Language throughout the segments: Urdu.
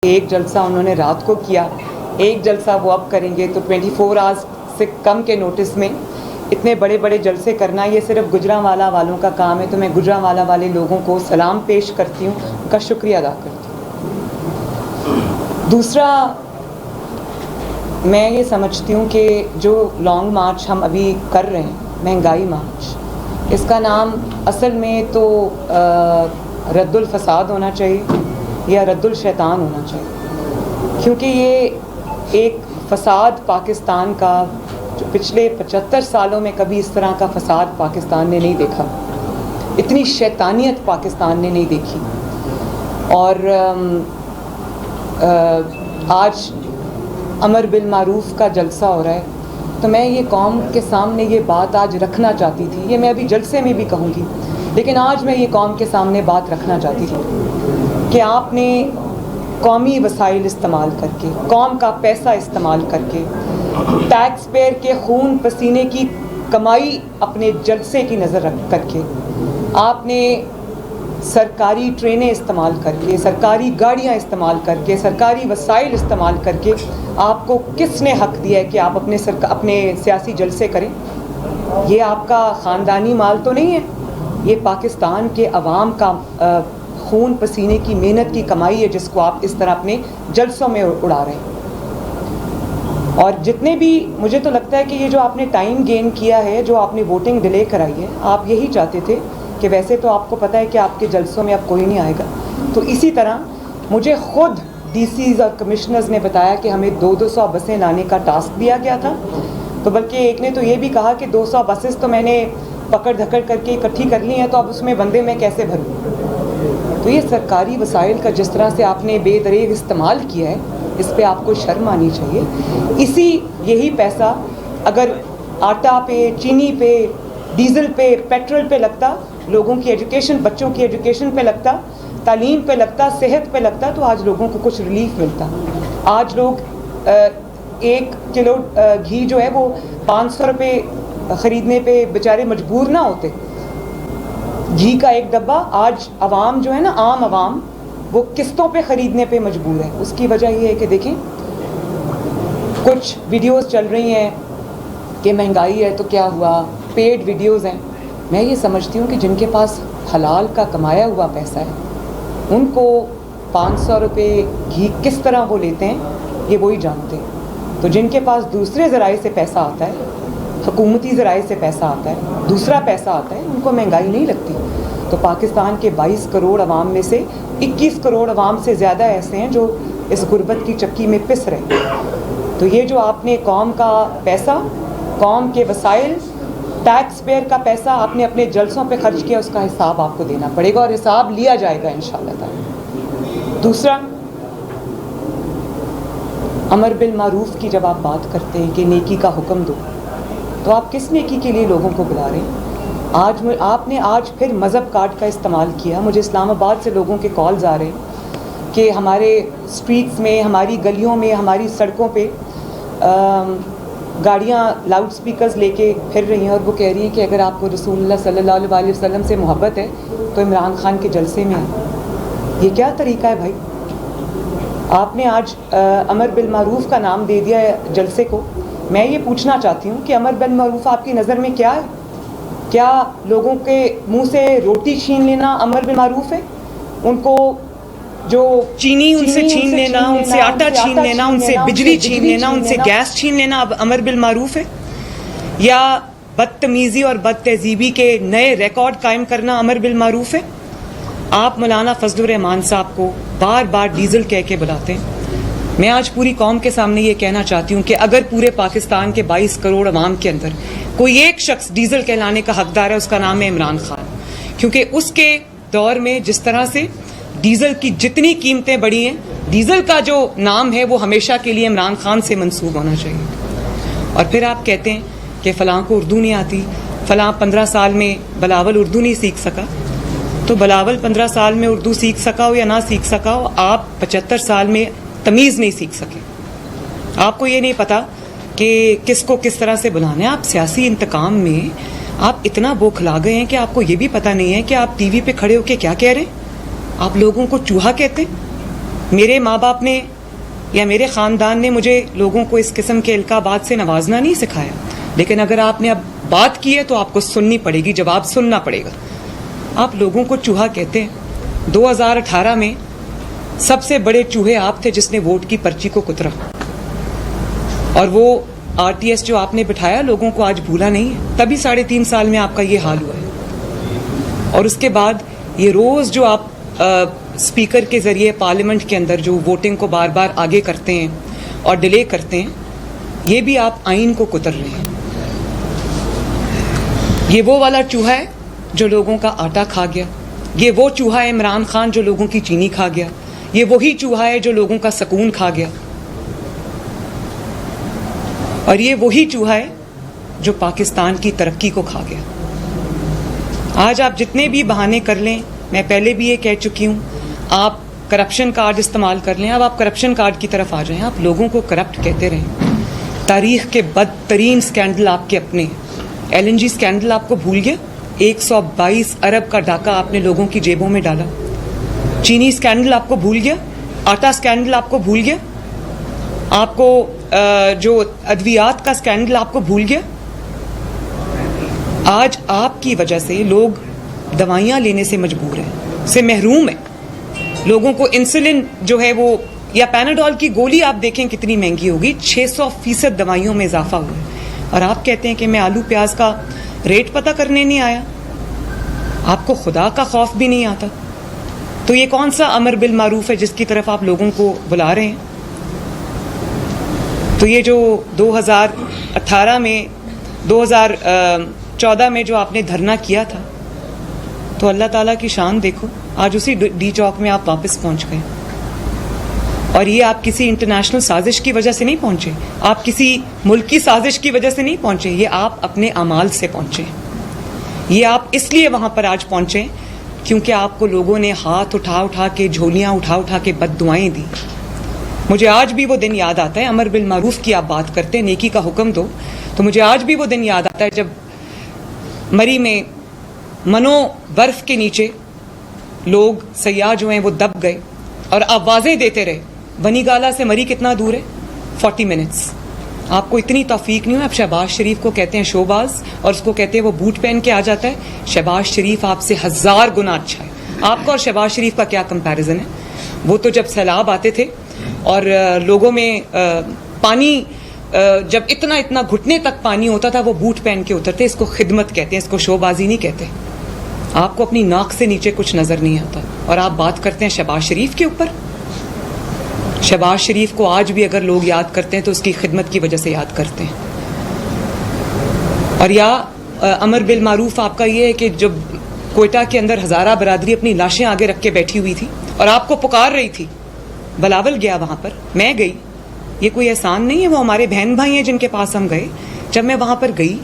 ایک جلسہ انہوں نے رات کو کیا، ایک جلسہ وہ اب کریں گے، تو 24 آورز سے کم کے نوٹس میں اتنے بڑے بڑے جلسے کرنا یہ صرف گجرانوالہ والوں کا کام ہے. تو میں گجرانوالہ والے لوگوں کو سلام پیش کرتی ہوں، ان کا شکریہ ادا کرتی ہوں. دوسرا، میں یہ سمجھتی ہوں کہ جو لانگ مارچ ہم ابھی کر رہے ہیں، مہنگائی مارچ، اس کا نام اصل میں تو رد الفساد ہونا چاہیے یا رد الشیطان ہونا چاہیے، کیونکہ یہ ایک فساد پاکستان کا جو پچھلے 75 سالوں میں کبھی اس طرح کا فساد پاکستان نے نہیں دیکھا، اتنی شیطانیت پاکستان نے نہیں دیکھی. اور آج امر بالمعروف کا جلسہ ہو رہا ہے، تو میں یہ قوم کے سامنے یہ بات آج رکھنا چاہتی تھی. یہ میں ابھی جلسے میں بھی کہوں گی، لیکن آج میں یہ قوم کے سامنے بات رکھنا چاہتی تھی کہ آپ نے قومی وسائل استعمال کر کے، قوم کا پیسہ استعمال کر کے، ٹیکس پیئر کے خون پسینے کی کمائی اپنے جلسے کی نظر رکھ کر کے، آپ نے سرکاری ٹرینیں استعمال کر کے، سرکاری گاڑیاں استعمال کر کے، سرکاری وسائل استعمال کر کے، آپ کو کس نے حق دیا ہے کہ آپ اپنے سیاسی جلسے کریں؟ یہ آپ کا خاندانی مال تو نہیں ہے، یہ پاکستان کے عوام کا خون پسینے کی محنت کی کمائی ہے، جس کو آپ اس طرح اپنے جلسوں میں اڑا رہے ہیں. اور جتنے بھی، مجھے تو لگتا ہے کہ یہ جو آپ نے ٹائم گین کیا ہے، جو آپ نے ووٹنگ ڈیلے کرائی ہے، آپ یہی چاہتے تھے کہ ویسے تو آپ کو پتہ ہے کہ آپ کے جلسوں میں اب کوئی نہیں آئے گا. تو اسی طرح مجھے خود ڈی سیز اور کمشنرز نے بتایا کہ ہمیں 200 بسیں لانے کا ٹاسک دیا گیا تھا، تو بلکہ ایک نے تو یہ بھی کہا کہ 200 بسز تو میں نے پکڑ دھکڑ کر کے اکٹھی کر لی ہیں، تو اب اس میں بندے میں کیسے بھروں؟ تو یہ سرکاری وسائل کا جس طرح سے آپ نے بے دریغ استعمال کیا ہے، اس پہ آپ کو شرم آنی چاہیے. یہی پیسہ اگر آٹا پہ، چینی پہ، ڈیزل پہ، پیٹرول پہ لگتا، لوگوں کی ایجوکیشن، بچوں کی ایجوکیشن پہ لگتا، تعلیم پہ لگتا، صحت پہ لگتا، تو آج لوگوں کو کچھ ریلیف ملتا. آج لوگ 1 کلو گھی جو ہے وہ 500 روپے خریدنے پہ بیچارے مجبور نہ ہوتے. گھی کا ایک ڈبہ آج عوام جو ہے نا، عام عوام، وہ قسطوں پہ خریدنے پہ مجبور ہے. اس کی وجہ یہ ہے کہ دیکھیں، کچھ ویڈیوز چل رہی ہیں کہ مہنگائی ہے تو کیا ہوا، پیڈ ویڈیوز ہیں. میں یہ سمجھتی ہوں کہ جن کے پاس حلال کا کمایا ہوا پیسہ ہے، ان کو 500 روپے گھی کس طرح وہ لیتے ہیں یہ وہی جانتے ہیں. تو جن کے پاس دوسرے ذرائع سے پیسہ آتا ہے، حکومتی ذرائع سے پیسہ آتا ہے، دوسرا پیسہ آتا ہے، ان کو مہنگائی نہیں لگتی. تو پاکستان کے 22 کروڑ عوام میں سے 21 کروڑ عوام سے زیادہ ایسے ہیں جو اس غربت کی چکی میں پس رہے ہیں. تو یہ جو آپ نے قوم کا پیسہ، قوم کے وسائل، ٹیکس پیئر کا پیسہ آپ نے اپنے جلسوں پہ خرچ کیا، اس کا حساب آپ کو دینا پڑے گا، اور حساب لیا جائے گا انشاءاللہ تعالی. دوسرا، امر بالمعروف کی جب آپ بات کرتے ہیں کہ نیکی کا حکم دو، تو آپ کس نیکی کے لیے لوگوں کو بلا رہے ہیں؟ آپ نے آج پھر مذہب کارڈ کا استعمال کیا. مجھے اسلام آباد سے لوگوں کے کالز آ رہے ہیں کہ ہمارے اسٹریٹس میں، ہماری گلیوں میں، ہماری سڑکوں پہ گاڑیاں لاؤڈ سپیکرز لے کے پھر رہی ہیں، اور وہ کہہ رہی ہیں کہ اگر آپ کو رسول اللہ صلی اللہ علیہ وسلم سے محبت ہے تو عمران خان کے جلسے میں آئیں. یہ کیا طریقہ ہے بھائی؟ آپ نے آج امر بالمعروف کا نام دے دیا ہے جلسے کو. میں یہ پوچھنا چاہتی ہوں کہ امر بالمعروف آپ کی نظر میں کیا ہے؟ کیا لوگوں کے منہ سے روٹی چھین لینا امر بالمعروف ہے؟ ان کو جو چینی ان سے چھین لینا، ان سے آٹا چھین لینا، ان سے بجلی چھین لینا، ان سے گیس چھین لینا اب امر بالمعروف ہے؟ یا بدتمیزی اور بد تہذیبی کے نئے ریکارڈ قائم کرنا امر بالمعروف ہے؟ آپ مولانا فضل الرحمان صاحب کو بار بار ڈیزل کہہ کے بلاتے ہیں. میں آج پوری قوم کے سامنے یہ کہنا چاہتی ہوں کہ اگر پورے پاکستان کے 22 کروڑ عوام کے اندر کوئی ایک شخص ڈیزل کہلانے کا حقدار ہے، اس کا نام ہے عمران خان. کیونکہ اس کے دور میں جس طرح سے ڈیزل کی جتنی قیمتیں بڑھی ہیں، ڈیزل کا جو نام ہے وہ ہمیشہ کے لیے عمران خان سے منسوب ہونا چاہیے. اور پھر آپ کہتے ہیں کہ فلاں کو اردو نہیں آتی، فلاں 15 سال میں بلاول اردو نہیں سیکھ سکا. تو بلاول 15 سال میں اردو سیکھ سکا ہو یا نہ سیکھ سکا ہو، آپ 75 سال میں تمیز نہیں سیکھ سکے. آپ کو یہ نہیں پتا کہ کس کو کس طرح سے بلانا ہے. آپ سیاسی انتقام میں آپ اتنا بوکھلا گئے ہیں کہ آپ کو یہ بھی پتا نہیں ہے کہ آپ ٹی وی پہ کھڑے ہو کے کیا کہہ رہے ہیں. آپ لوگوں کو چوہا کہتے ہیں. میرے ماں باپ نے یا میرے خاندان نے مجھے لوگوں کو اس قسم کے القابات سے نوازنا نہیں سکھایا، لیکن اگر آپ نے اب بات کی ہے تو آپ کو سننی پڑے گی، جواب سننا پڑے گا۔ آپ لوگوں کو چوہا کہتے ہیں۔ 2018 میں سب سے بڑے چوہے آپ تھے جس نے ووٹ کی پرچی کو کترا، اور وہ RTS جو آپ نے بٹھایا لوگوں کو آج بھولا نہیں ہے، تبھی 3.5 سال میں آپ کا یہ حال ہوا ہے۔ اور اس کے بعد یہ روز جو آپ اسپیکر کے ذریعے پارلیمنٹ کے اندر جو ووٹنگ کو بار بار آگے کرتے ہیں اور ڈیلے کرتے ہیں، یہ بھی آپ آئین کو کتر رہے ہیں۔ یہ وہ والا چوہا ہے جو لوگوں کا آٹا کھا گیا، یہ وہ چوہا ہے عمران خان جو لوگوں کی چینی کھا گیا، یہ وہی چوہا ہے جو لوگوں کا سکون کھا گیا، اور یہ وہی چوہا ہے جو پاکستان کی ترقی کو کھا گیا۔ آج آپ جتنے بھی بہانے کر لیں، میں پہلے بھی یہ کہہ چکی ہوں، آپ کرپشن کارڈ استعمال کر لیں، اب آپ کرپشن کارڈ کی طرف آ جائیں، آپ لوگوں کو کرپٹ کہتے رہیں۔ تاریخ کے بدترین سکینڈل آپ کے اپنے، LNG سکینڈل آپ کو بھول گیا؟ 122 ارب کا ڈاکہ آپ نے لوگوں کی جیبوں میں ڈالا۔ چینی سکینڈل آپ کو بھول گیا؟ آٹا سکینڈل آپ کو بھول گیا؟ آپ کو جو ادویات کا سکینڈل آپ کو بھول گیا؟ آج آپ کی وجہ سے لوگ دوائیاں لینے سے مجبور ہیں، سے محروم ہیں۔ لوگوں کو انسولن جو ہے وہ، یا پیناڈول کی گولی آپ دیکھیں کتنی مہنگی ہوگی، 600% دوائیوں میں اضافہ ہوا ہے، اور آپ کہتے ہیں کہ میں آلو پیاز کا ریٹ پتہ کرنے نہیں آیا۔ آپ کو خدا کا خوف بھی نہیں آتا، تو یہ کون سا امر بالمعروف ہے جس کی طرف آپ لوگوں کو بلا رہے ہیں؟ تو یہ جو 2018 میں 2014 میں جو آپ نے دھرنا کیا تھا، تو اللہ تعالیٰ کی شان دیکھو، آج اسی ڈی چوک میں آپ واپس پہنچ گئے، اور یہ آپ کسی انٹرنیشنل سازش کی وجہ سے نہیں پہنچے، آپ کسی ملکی سازش کی وجہ سے نہیں پہنچے، یہ آپ اپنے اعمال سے پہنچے۔ یہ آپ اس لیے وہاں پر آج پہنچے کیونکہ آپ کو لوگوں نے ہاتھ اٹھا اٹھا کے، جھولیاں اٹھا اٹھا کے بد دعائیں دی۔ مجھے آج بھی وہ دن یاد آتا ہے، امر بالمعروف کی آپ بات کرتے ہیں، نیکی کا حکم دو، تو مجھے آج بھی وہ دن یاد آتا ہے جب مری میں منو برف کے نیچے لوگ سیاح جو ہیں وہ دب گئے اور آوازیں دیتے رہے۔ بنی گالا سے مری کتنا دور ہے؟ 40 منٹس۔ آپ کو اتنی توفیق نہیں ہو، آپ شہباز شریف کو کہتے ہیں شوباز، اور اس کو کہتے ہیں وہ بوٹ پہن کے آ جاتا ہے۔ شہباز شریف آپ سے 1000 گنا اچھا ہے۔ آپ کا اور شہباز شریف کا کیا کمپیریزن ہے؟ وہ تو جب سیلاب آتے تھے اور لوگوں میں پانی جب اتنا گھٹنے تک پانی ہوتا تھا، وہ بوٹ پہن کے اترتے۔ اس کو خدمت کہتے ہیں، اس کو شوبازی نہیں کہتے۔ آپ کو اپنی ناک سے نیچے کچھ نظر نہیں آتا، اور آپ بات کرتے ہیں شہباز شریف کے اوپر۔ شہباز شریف کو آج بھی اگر لوگ یاد کرتے ہیں تو اس کی خدمت کی وجہ سے یاد کرتے ہیں۔ اور یا امر بالمعروف آپ کا یہ ہے کہ جب کوئٹہ کے اندر ہزارہ برادری اپنی لاشیں آگے رکھ کے بیٹھی ہوئی تھی اور آپ کو پکار رہی تھی، بلاول گیا وہاں پر، میں گئی، یہ کوئی احسان نہیں ہے، وہ ہمارے بہن بھائی ہیں جن کے پاس ہم گئے۔ جب میں وہاں پر گئی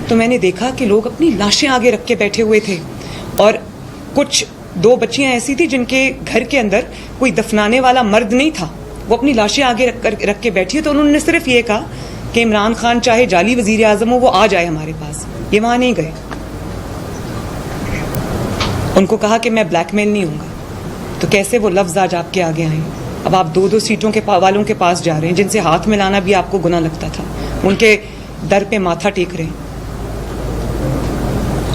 تو میں نے دیکھا کہ لوگ اپنی لاشیں آگے رکھ کے بیٹھے ہوئے تھے، اور کچھ 2 بچیاں ایسی تھی جن کے گھر کے اندر کوئی دفنانے والا مرد نہیں تھا، وہ اپنی لاشیں آگے رکھ کے بیٹھی، تو انہوں نے صرف یہ کہا کہ عمران خان چاہے جعلی وزیر اعظم ہو، وہ آ جائے ہمارے پاس۔ یہ وہاں نہیں گئے، ان کو کہا کہ میں بلیک میل نہیں ہوں گا۔ تو کیسے وہ لفظ آج آپ کے آگے آئیں؟ اب آپ 2 سیٹوں کے والوں کے پاس جا رہے ہیں جن سے ہاتھ ملانا بھی آپ کو گناہ لگتا تھا، ان کے در پہ ماتھا ٹیک رہے ہیں،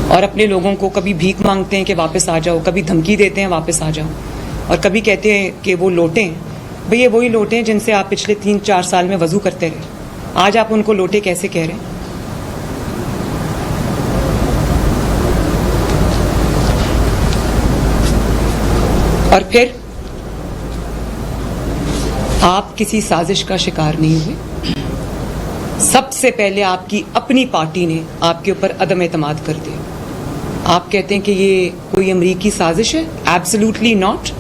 اور اپنے لوگوں کو کبھی بھیک مانگتے ہیں کہ واپس آ جاؤ، کبھی دھمکی دیتے ہیں واپس آ جاؤ، اور کبھی کہتے ہیں کہ وہ لوٹے ہیں۔ بھئی یہ وہی لوٹے ہیں جن سے آپ پچھلے 3-4 سال میں وضو کرتے رہے، آج آپ ان کو لوٹے کیسے کہہ رہے ہیں؟ اور پھر آپ کسی سازش کا شکار نہیں ہوئے، سب سے پہلے آپ کی اپنی پارٹی نے آپ کے اوپر عدم اعتماد کر دیا۔ آپ کہتے ہیں کہ یہ کوئی امریکی سازش ہے، ایبسلیوٹلی ناٹ۔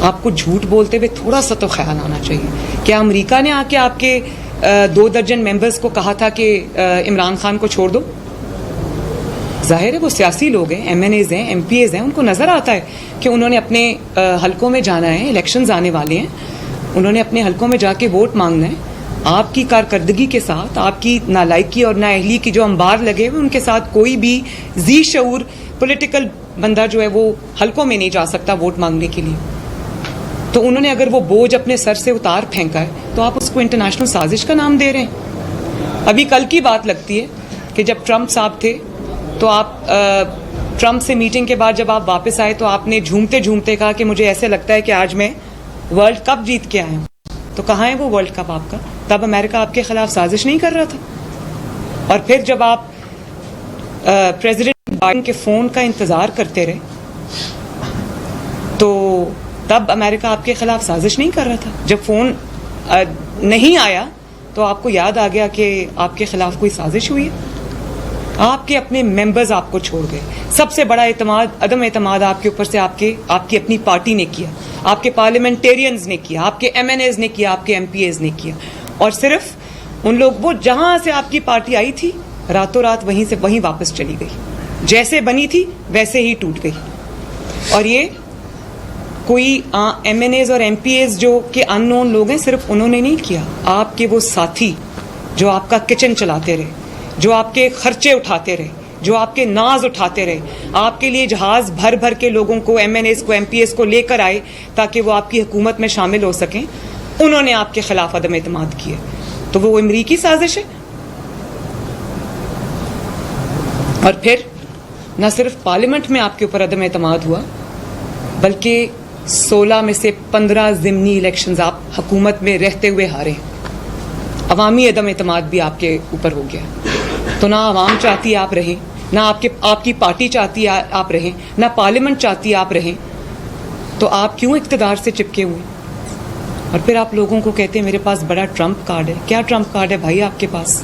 آپ کو جھوٹ بولتے ہوئے تھوڑا سا تو خیال آنا چاہیے۔ کیا امریکہ نے آ کے آپ کے 2 درجن ممبرز کو کہا تھا کہ عمران خان کو چھوڑ دو؟ ظاہر ہے وہ سیاسی لوگ ہیں، MNAs ہیں، MPAs ہیں، ان کو نظر آتا ہے کہ انہوں نے اپنے حلقوں میں جانا ہے، الیکشنز آنے والے ہیں، انہوں نے اپنے حلقوں میں جا کے ووٹ مانگنا ہے۔ آپ کی کارکردگی کے ساتھ، آپ کی نالائکی اور نااہلی کی جو انبار لگے ہوئے، ان کے ساتھ کوئی بھی ذی شعور پولیٹیکل بندہ جو ہے وہ حلقوں میں نہیں جا سکتا ووٹ مانگنے کے لیے۔ تو انہوں نے اگر وہ بوجھ اپنے سر سے اتار پھینکا ہے تو آپ اس کو انٹرنیشنل سازش کا نام دے رہے ہیں. ابھی کل کی بات لگتی ہے کہ جب ٹرمپ صاحب تھے تو آپ ٹرمپ سے میٹنگ کے بعد جب آپ واپس آئے تو آپ نے جھومتے جھومتے کہا کہ مجھے ایسے لگتا ہے کہ آج میں ورلڈ کپ جیت کے آیا ہوں. تو کہاں ہے وہ ورلڈ کپ آپ کا؟ تب امریکہ آپ کے خلاف سازش نہیں کر رہا تھا. اور پھر جب آپ پریزیڈنٹ بائیڈن کے فون کا انتظار کرتے رہے تو تب امریکہ آپ کے خلاف سازش نہیں کر رہا تھا. جب فون نہیں آیا تو آپ کو یاد آ گیا کہ آپ کے خلاف کوئی سازش ہوئی ہے. آپ کے اپنے ممبرز آپ کو چھوڑ گئے. سب سے بڑا عدم اعتماد آپ کے اوپر سے آپ کی اپنی پارٹی نے کیا, آپ کے پارلیمنٹیرینز نے کیا, آپ کے ایم این ایز نے کیا, آپ کے ایم پی ایز نے کیا. اور صرف ان لوگ وہ جہاں سے آپ کی پارٹی آئی تھی راتوں رات وہیں واپس چلی گئی. جیسے بنی تھی ویسے ہی ٹوٹ گئی. اور یہ کوئی ایم این ایز اور ایم پی ایز جو کہ ان نون لوگ ہیں, صرف انہوں نے نہیں کیا. آپ کے وہ ساتھی جو آپ کا کچن چلاتے رہے, جو آپ کے خرچے اٹھاتے رہے, جو آپ کے ناز اٹھاتے رہے, آپ کے لیے جہاز بھر بھر کے لوگوں کو, ایم این ایز کو, ایم پی ایز کو لے کر آئے تاکہ وہ آپ کی حکومت میں شامل ہو سکیں, انہوں نے آپ کے خلاف عدم اعتماد کیے. تو وہ امریکی سازش ہے. اور پھر نہ صرف پارلیمنٹ میں آپ کے اوپر عدم اعتماد ہوا بلکہ 16 میں سے 15 ضمنی الیکشنز آپ حکومت میں رہتے ہوئے ہارے. عوامی عدم اعتماد بھی آپ کے اوپر ہو گیا. تو نہ عوام چاہتی آپ رہیں, نہ آپ کی پارٹی چاہتی آپ رہیں, نہ پارلیمنٹ چاہتی آپ رہیں. تو آپ کیوں اقتدار سے چپکے ہوئے؟ اور پھر آپ لوگوں کو کہتے ہیں میرے پاس بڑا ٹرمپ کارڈ ہے. کیا ٹرمپ کارڈ ہے بھائی آپ کے پاس؟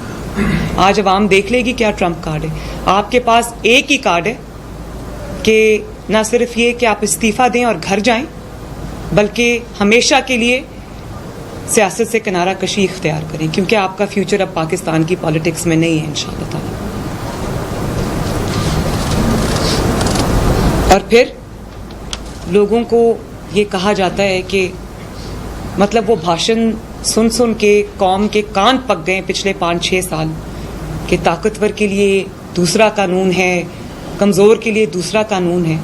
آج عوام دیکھ لے گی کیا ٹرمپ کارڈ ہے. آپ کے پاس ایک ہی کارڈ ہے کہ نہ صرف یہ کہ آپ استعفیٰ دیں اور گھر جائیں بلکہ ہمیشہ کے لیے سیاست سے کنارہ کشی اختیار کریں, کیونکہ آپ کا فیوچر اب پاکستان کی پالیٹکس میں نہیں ہے انشاءاللہ تعالی. اور پھر لوگوں کو یہ کہا جاتا ہے کہ مطلب وہ بھاشن سن کے قوم کے کان پک گئے پچھلے 5-6 سال کہ طاقتور کے لیے دوسرا قانون ہے, کمزور کے لیے دوسرا قانون ہے.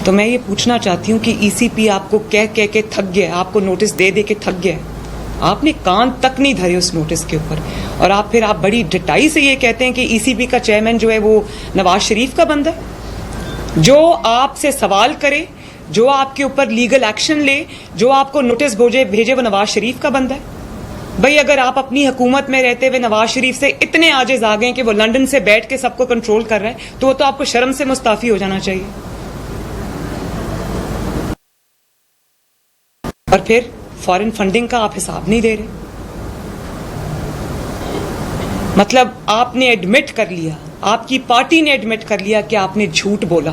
تو میں یہ پوچھنا چاہتی ہوں کہ ای سی پی آپ کو کہہ کے تھک گیا, آپ کو نوٹس دے کے تھک گیا. آپ نے کان تک نہیں دھرے اس نوٹس کے اوپر, اور آپ بڑی ڈٹائی سے یہ کہتے ہیں کہ ای سی پی کا چیئرمین جو ہے وہ نواز شریف کا بندہ ہے, جو آپ سے سوال کرے, جو آپ کے اوپر لیگل ایکشن لے, جو آپ کو نوٹس بھیجے وہ نواز شریف کا بندہ ہے. بھئی اگر آپ اپنی حکومت میں رہتے ہوئے نواز شریف سے اتنے عاجز آ گئے کہ وہ لندن سے بیٹھ کے سب کو کنٹرول کر رہا ہے تو وہ تو آپ کو شرم سے مستعفی ہو جانا چاہیے. اور پھر فارن فنڈنگ کا آپ حساب نہیں دے رہے. مطلب آپ نے ایڈمٹ کر لیا, آپ کی پارٹی نے ایڈمٹ کر لیا کہ آپ نے جھوٹ بولا.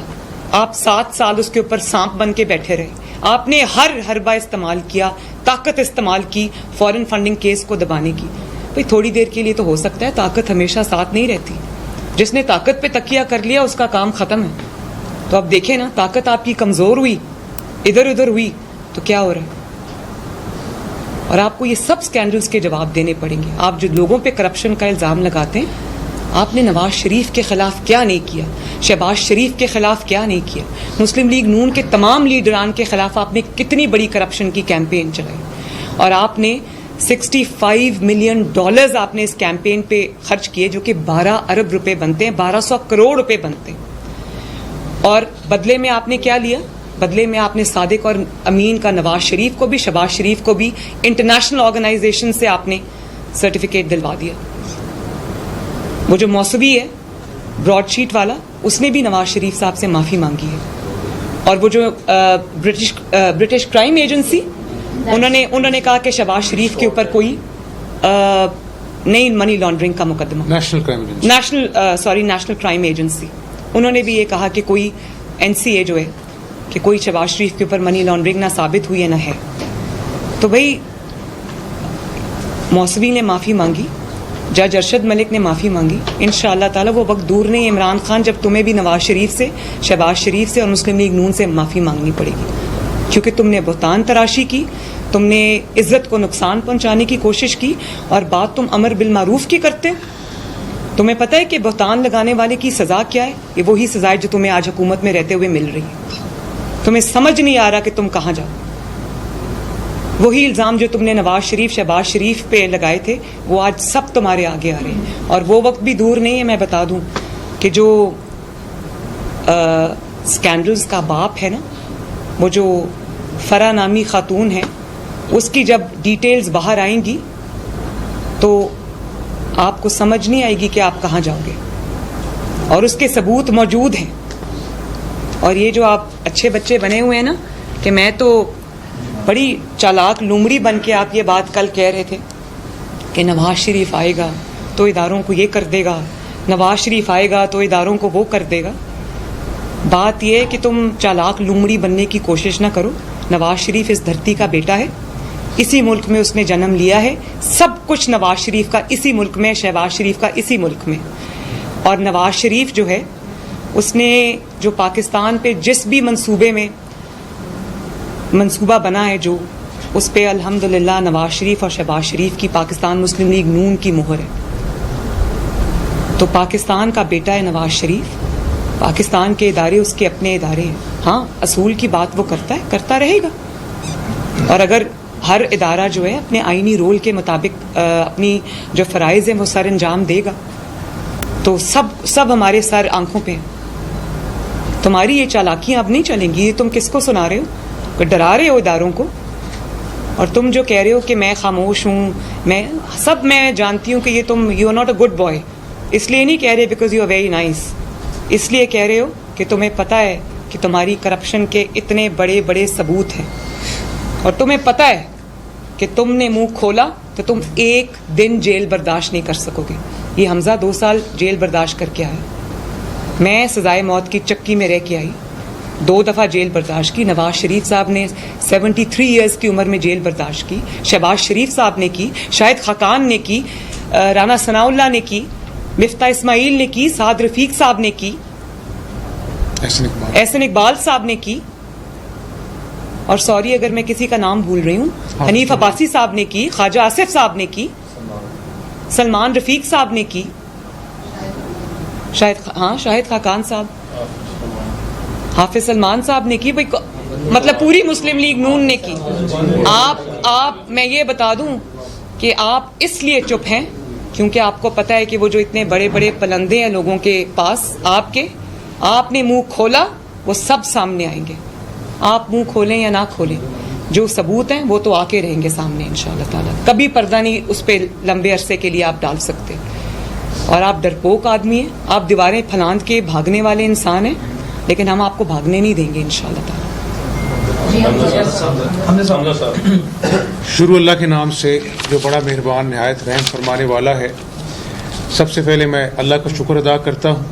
آپ 7 سال اس کے اوپر سانپ بن کے بیٹھے رہے. آپ نے ہر حربہ استعمال کیا, طاقت استعمال کی فارن فنڈنگ کیس کو دبانے کی. بھئی تھوڑی دیر کے لیے تو ہو سکتا ہے, طاقت ہمیشہ ساتھ نہیں رہتی. جس نے طاقت پہ تکیہ کر لیا اس کا کام ختم ہے. تو اب دیکھیں نا, طاقت آپ کی کمزور ہوئی, ادھر ادھر ہوئی تو کیا ہو رہا ہے. اور آپ کو یہ سب سکینڈلز کے جواب دینے پڑیں گے. آپ جو لوگوں پہ کرپشن کا الزام لگاتے ہیں, آپ نے نواز شریف کے خلاف کیا نہیں کیا, شہباز شریف کے خلاف کیا نہیں کیا, مسلم لیگ نون کے تمام لیڈران کے خلاف آپ نے کتنی بڑی کرپشن کی کیمپین چلائی. اور آپ نے $65 ملین آپ نے اس کیمپین پہ خرچ کیے, جو کہ 12 ارب روپے بنتے ہیں, 1200 کروڑ روپے بنتے ہیں. اور بدلے میں آپ نے کیا لیا؟ بدلے میں آپ نے صادق اور امین کا نواز شریف کو بھی, شہباز شریف کو بھی انٹرنیشنل آرگنائزیشن سے آپ نے سرٹیفکیٹ دلوا دیا. وہ جو موسوی ہے براڈ شیٹ والا, اس نے بھی نواز شریف صاحب سے معافی مانگی ہے. اور وہ جو برٹش کرائم ایجنسی, انہوں نے کہا کہ شہباز شریف کے اوپر کوئی نئی منی لانڈرنگ کا مقدمہ, نیشنل کرائم ایجنسی, انہوں نے بھی یہ کہا کہ کوئی NCA جو ہے کہ کوئی شہباز شریف کے اوپر منی لانڈرنگ نہ ثابت ہوئی ہے نہ ہے. تو بھائی موسوی نے معافی مانگی, جج ارشد ملک نے معافی مانگی. انشاءاللہ تعالی وہ وقت دور نہیں عمران خان جب تمہیں بھی نواز شریف سے, شہباز شریف سے اور مسلم لیگ نون سے معافی مانگنی پڑے گی, کیونکہ تم نے بہتان تراشی کی, تم نے عزت کو نقصان پہنچانے کی کوشش کی, اور بات تم امر بالمعروف کی کرتے. تمہیں پتہ ہے کہ بہتان لگانے والے کی سزا کیا ہے؟ یہ وہی سزا ہے جو تمہیں آج حکومت میں رہتے ہوئے مل رہی ہے. تمہیں سمجھ نہیں آ رہا کہ تم کہاں جاؤ. وہی الزام جو تم نے نواز شریف شہباز شریف پہ لگائے تھے وہ آج سب تمہارے آگے آ رہے ہیں. اور وہ وقت بھی دور نہیں ہے, میں بتا دوں کہ جو اسکینڈلز کا باپ ہے نا, وہ جو فرح نامی خاتون ہے, اس کی جب ڈیٹیلز باہر آئیں گی تو آپ کو سمجھ نہیں آئے گی کہ آپ کہاں جاؤ گے, اور اس کے ثبوت موجود ہیں. اور یہ جو آپ اچھے بچے بنے ہوئے ہیں نا کہ میں تو بڑی چالاک لومڑی بن کے آپ یہ بات کل کہہ رہے تھے کہ نواز شریف آئے گا تو اداروں کو یہ کر دے گا, نواز شریف آئے گا تو اداروں کو وہ کر دے گا. بات یہ ہے کہ تم چالاک لومڑی بننے کی کوشش نہ کرو. نواز شریف اس دھرتی کا بیٹا ہے, اسی ملک میں اس نے جنم لیا ہے. سب کچھ نواز شریف کا اسی ملک میں, شہباز شریف کا اسی ملک میں. اور نواز شریف جو ہے اس نے جو پاکستان پہ جس بھی منصوبہ بنا ہے, جو اس پہ الحمدللہ نواز شریف اور شہباز شریف کی پاکستان مسلم لیگ نون کی مہر ہے. تو پاکستان کا بیٹا ہے نواز شریف, پاکستان کے ادارے اس کے اپنے ادارے ہیں. ہاں, اصول کی بات وہ کرتا ہے, کرتا رہے گا. اور اگر ہر ادارہ جو ہے اپنے آئینی رول کے مطابق اپنی جو فرائض ہیں وہ سر انجام دے گا تو سب ہمارے سر آنکھوں پہ ہیں. تمہاری یہ چالاکیاں اب نہیں چلیں گی. یہ تم کس کو سنا رہے ہو؟ کہ ڈرا رہے ہو اداروں کو. اور تم جو کہہ رہے ہو کہ میں خاموش ہوں, میں جانتی ہوں کہ یہ تم you are not a good boy. اس لیے نہیں کہہ رہے because you are very nice, اس لیے کہہ رہے ہو کہ تمہیں پتہ ہے کہ تمہاری کرپشن کے اتنے بڑے بڑے ثبوت ہیں, اور تمہیں پتہ ہے کہ تم نے منہ کھولا تو تم ایک دن جیل برداشت نہیں کر سکو گے. یہ حمزہ 2 سال جیل برداشت کر کے آیا, میں سزائے موت کی چکی میں رہ کے آئی, 2 دفعہ جیل برداشت کی. نواز شریف صاحب نے 73 ایئرز کی عمر میں جیل برداشت کی, شہباز شریف صاحب نے کی, شاہد خاقان نے کی, رانا ثناء اللہ نے کی, مفتاح اسماعیل نے کی, سعد رفیق صاحب نے کی, احسن اقبال صاحب نے کی, اور سوری اگر میں کسی کا نام بھول رہی ہوں, حنیف عباسی صاحب نے کی, خواجہ آصف صاحب نے کی, سلمان رفیق صاحب نے کی, شاہد خاقان صاحب, حافظ سلمان صاحب نے کی. مطلب پوری مسلم لیگ نون نے کی. آپ میں یہ بتا دوں کہ آپ اس لیے چپ ہیں کیونکہ آپ کو پتہ ہے کہ وہ جو اتنے بڑے بڑے پلندے ہیں لوگوں کے پاس آپ نے منہ کھولا وہ سب سامنے آئیں گے. آپ منہ کھولیں یا نہ کھولیں, جو ثبوت ہیں وہ تو آ کے رہیں گے سامنے انشاءاللہ تعالیٰ. کبھی پردہ نہیں اس پہ لمبے عرصے کے لیے آپ ڈال سکتے. اور آپ ڈرپوک آدمی ہیں, آپ دیواریں پھلاند کے بھاگنے والے انسان ہیں, لیکن ہم آپ کو بھاگنے نہیں دیں گے انشاءاللہ تعالیٰ. شروع اللہ کے نام سے جو بڑا مہربان نہایت رحم فرمانے والا ہے. سب سے پہلے میں اللہ کا شکر ادا کرتا ہوں